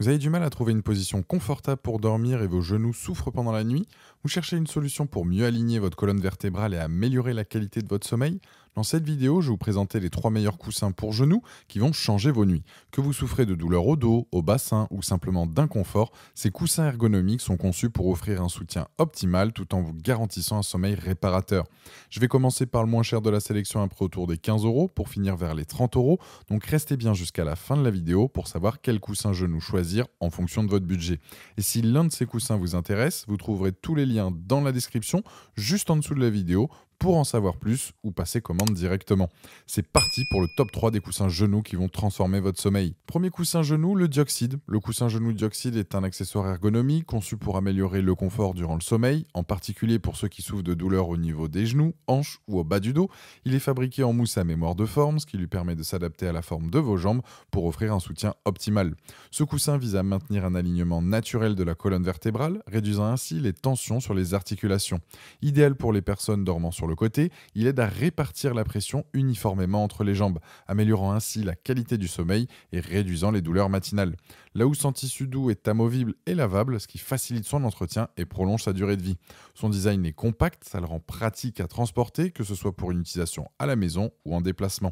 Vous avez du mal à trouver une position confortable pour dormir et vos genoux souffrent pendant la nuit? Vous cherchez une solution pour mieux aligner votre colonne vertébrale et améliorer la qualité de votre sommeil? Dans cette vidéo, je vais vous présenter les 3 meilleurs coussins pour genoux qui vont changer vos nuits. Que vous souffrez de douleurs au dos, au bassin ou simplement d'inconfort, ces coussins ergonomiques sont conçus pour offrir un soutien optimal tout en vous garantissant un sommeil réparateur. Je vais commencer par le moins cher de la sélection après autour des 15 euros pour finir vers les 30 euros. Donc restez bien jusqu'à la fin de la vidéo pour savoir quel coussin genou choisir en fonction de votre budget. Et si l'un de ces coussins vous intéresse, vous trouverez tous les liens dans la description, juste en dessous de la vidéo, pour en savoir plus ou passer commande directement. C'est parti pour le top 3 des coussins genoux qui vont transformer votre sommeil. Premier coussin genou, le Dioxide. Le coussin genou Dioxide est un accessoire ergonomique conçu pour améliorer le confort durant le sommeil, en particulier pour ceux qui souffrent de douleurs au niveau des genoux, hanches ou au bas du dos. Il est fabriqué en mousse à mémoire de forme, ce qui lui permet de s'adapter à la forme de vos jambes pour offrir un soutien optimal. Ce coussin vise à maintenir un alignement naturel de la colonne vertébrale, réduisant ainsi les tensions sur les articulations. Idéal pour les personnes dormant sur le côté, il aide à répartir la pression uniformément entre les jambes, améliorant ainsi la qualité du sommeil et réduisant les douleurs matinales. La housse en tissu doux est amovible et lavable, ce qui facilite son entretien et prolonge sa durée de vie. Son design est compact, ça le rend pratique à transporter, que ce soit pour une utilisation à la maison ou en déplacement.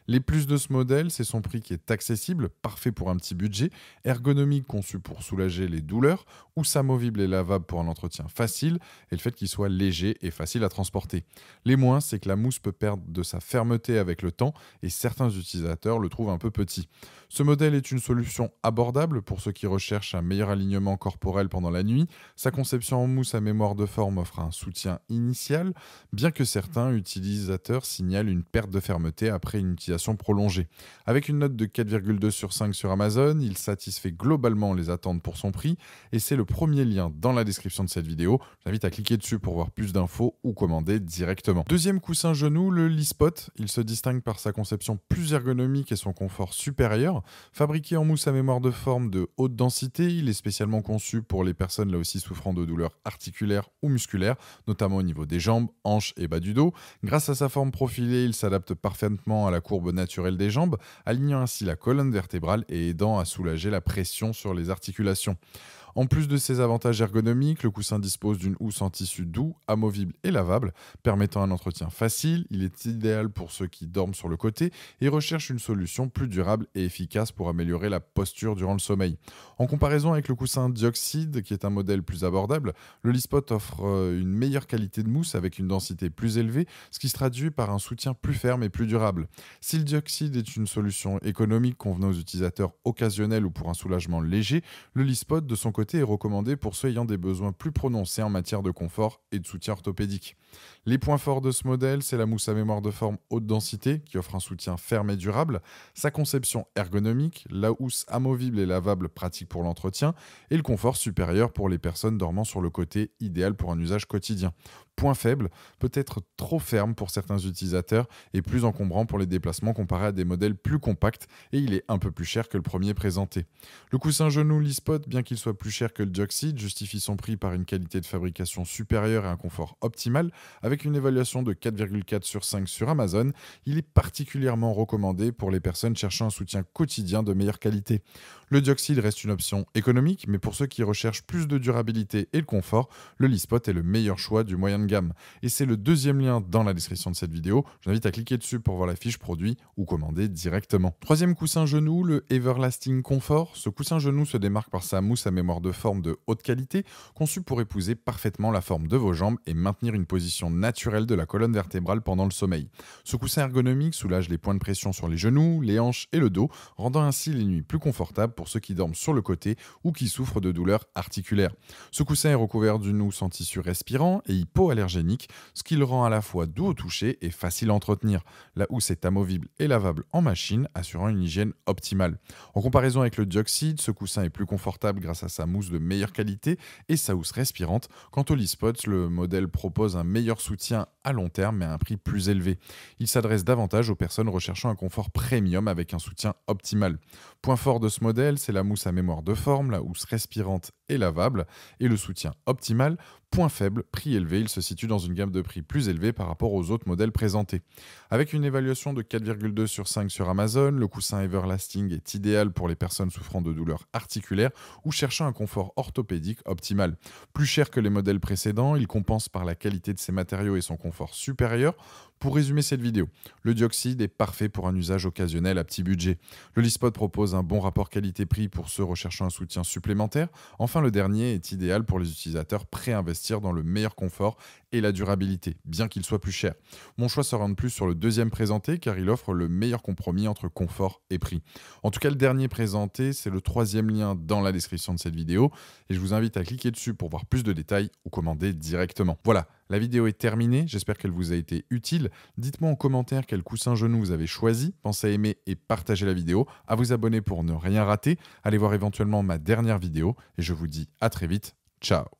Les plus de ce modèle, c'est son prix qui est accessible, parfait pour un petit budget, ergonomique conçu pour soulager les douleurs, housse amovible et lavable pour un entretien facile, et le fait qu'il soit léger et facile à transporter. Les moins, c'est que la mousse peut perdre de sa fermeté avec le temps et certains utilisateurs le trouvent un peu petit. Ce modèle est une solution abordable pour ceux qui recherchent un meilleur alignement corporel pendant la nuit. Sa conception en mousse à mémoire de forme offre un soutien initial, bien que certains utilisateurs signalent une perte de fermeté après une utilisation prolongée. Avec une note de 4,2 sur 5 sur Amazon, il satisfait globalement les attentes pour son prix et c'est le premier lien dans la description de cette vidéo. J'invite à cliquer dessus pour voir plus d'infos ou commander directement. Deuxième coussin genou, le Lispot. Il se distingue par sa conception plus ergonomique et son confort supérieur. Fabriqué en mousse à mémoire de forme de haute densité, il est spécialement conçu pour les personnes là aussi souffrant de douleurs articulaires ou musculaires, notamment au niveau des jambes, hanches et bas du dos. Grâce à sa forme profilée, il s'adapte parfaitement à la courbe naturelle des jambes, alignant ainsi la colonne vertébrale et aidant à soulager la pression sur les articulations. En plus de ses avantages ergonomiques, le coussin dispose d'une housse en tissu doux, amovible et lavable, permettant un entretien facile. Il est idéal pour ceux qui dorment sur le côté et recherchent une solution plus durable et efficace pour améliorer la posture durant le sommeil. En comparaison avec le coussin Dioxide, qui est un modèle plus abordable, le Lispot offre une meilleure qualité de mousse avec une densité plus élevée, ce qui se traduit par un soutien plus ferme et plus durable. Si le Dioxide est une solution économique convenant aux utilisateurs occasionnels ou pour un soulagement léger, le Lispot, de son côté, est recommandé pour ceux ayant des besoins plus prononcés en matière de confort et de soutien orthopédique. Les points forts de ce modèle, c'est la mousse à mémoire de forme haute densité qui offre un soutien ferme et durable, sa conception ergonomique, la housse amovible et lavable pratique pour l'entretien et le confort supérieur pour les personnes dormant sur le côté, idéal pour un usage quotidien. Point faible, peut être trop ferme pour certains utilisateurs et plus encombrant pour les déplacements comparé à des modèles plus compacts et il est un peu plus cher que le premier présenté. Le coussin genou Lispot, bien qu'il soit plus cher que le Dioxide, justifie son prix par une qualité de fabrication supérieure et un confort optimal. Avec une évaluation de 4,4 sur 5 sur Amazon, il est particulièrement recommandé pour les personnes cherchant un soutien quotidien de meilleure qualité. Le Dioxide reste une option économique, mais pour ceux qui recherchent plus de durabilité et le confort, le Lispot est le meilleur choix du moyen de gamme. Et c'est le deuxième lien dans la description de cette vidéo. J'invite à cliquer dessus pour voir la fiche produit ou commander directement. Troisième coussin genou, le Everlasting Comfort. Ce coussin genou se démarque par sa mousse à mémoire de forme de haute qualité, conçue pour épouser parfaitement la forme de vos jambes et maintenir une position naturelle de la colonne vertébrale pendant le sommeil. Ce coussin ergonomique soulage les points de pression sur les genoux, les hanches et le dos, rendant ainsi les nuits plus confortables pour ceux qui dorment sur le côté ou qui souffrent de douleurs articulaires. Ce coussin est recouvert d'une housse en tissu respirant et hypoallergénique, ce qui le rend à la fois doux au toucher et facile à entretenir. La housse est amovible et lavable en machine, assurant une hygiène optimale. En comparaison avec le Dioxide, ce coussin est plus confortable grâce à sa sa mousse de meilleure qualité et sa housse respirante. Quant au Lispot, le modèle propose un meilleur soutien à long terme mais à un prix plus élevé. Il s'adresse davantage aux personnes recherchant un confort premium avec un soutien optimal. Point fort de ce modèle, c'est la mousse à mémoire de forme, la housse respirante et lavable, et le soutien optimal. Point faible, prix élevé, il se situe dans une gamme de prix plus élevée par rapport aux autres modèles présentés. Avec une évaluation de 4,2 sur 5 sur Amazon, le coussin Everlasting est idéal pour les personnes souffrant de douleurs articulaires ou cherchant un confort orthopédique optimal. Plus cher que les modèles précédents, il compense par la qualité de ses matériaux et son confort supérieur. Pour résumer cette vidéo, le dioxyde est parfait pour un usage occasionnel à petit budget. Le Lispot propose un bon rapport qualité-prix pour ceux recherchant un soutien supplémentaire. Enfin, le dernier est idéal pour les utilisateurs prêts à investir dans le meilleur confort et la durabilité, bien qu'il soit plus cher. Mon choix se rend de plus sur le deuxième présenté car il offre le meilleur compromis entre confort et prix. En tout cas, le dernier présenté, c'est le troisième lien dans la description de cette vidéo et je vous invite à cliquer dessus pour voir plus de détails ou commander directement. Voilà, la vidéo est terminée, j'espère qu'elle vous a été utile. Dites-moi en commentaire quel coussin genou vous avez choisi. Pensez à aimer et partager la vidéo, à vous abonner pour ne rien rater. Allez voir éventuellement ma dernière vidéo et je vous dis à très vite. Ciao.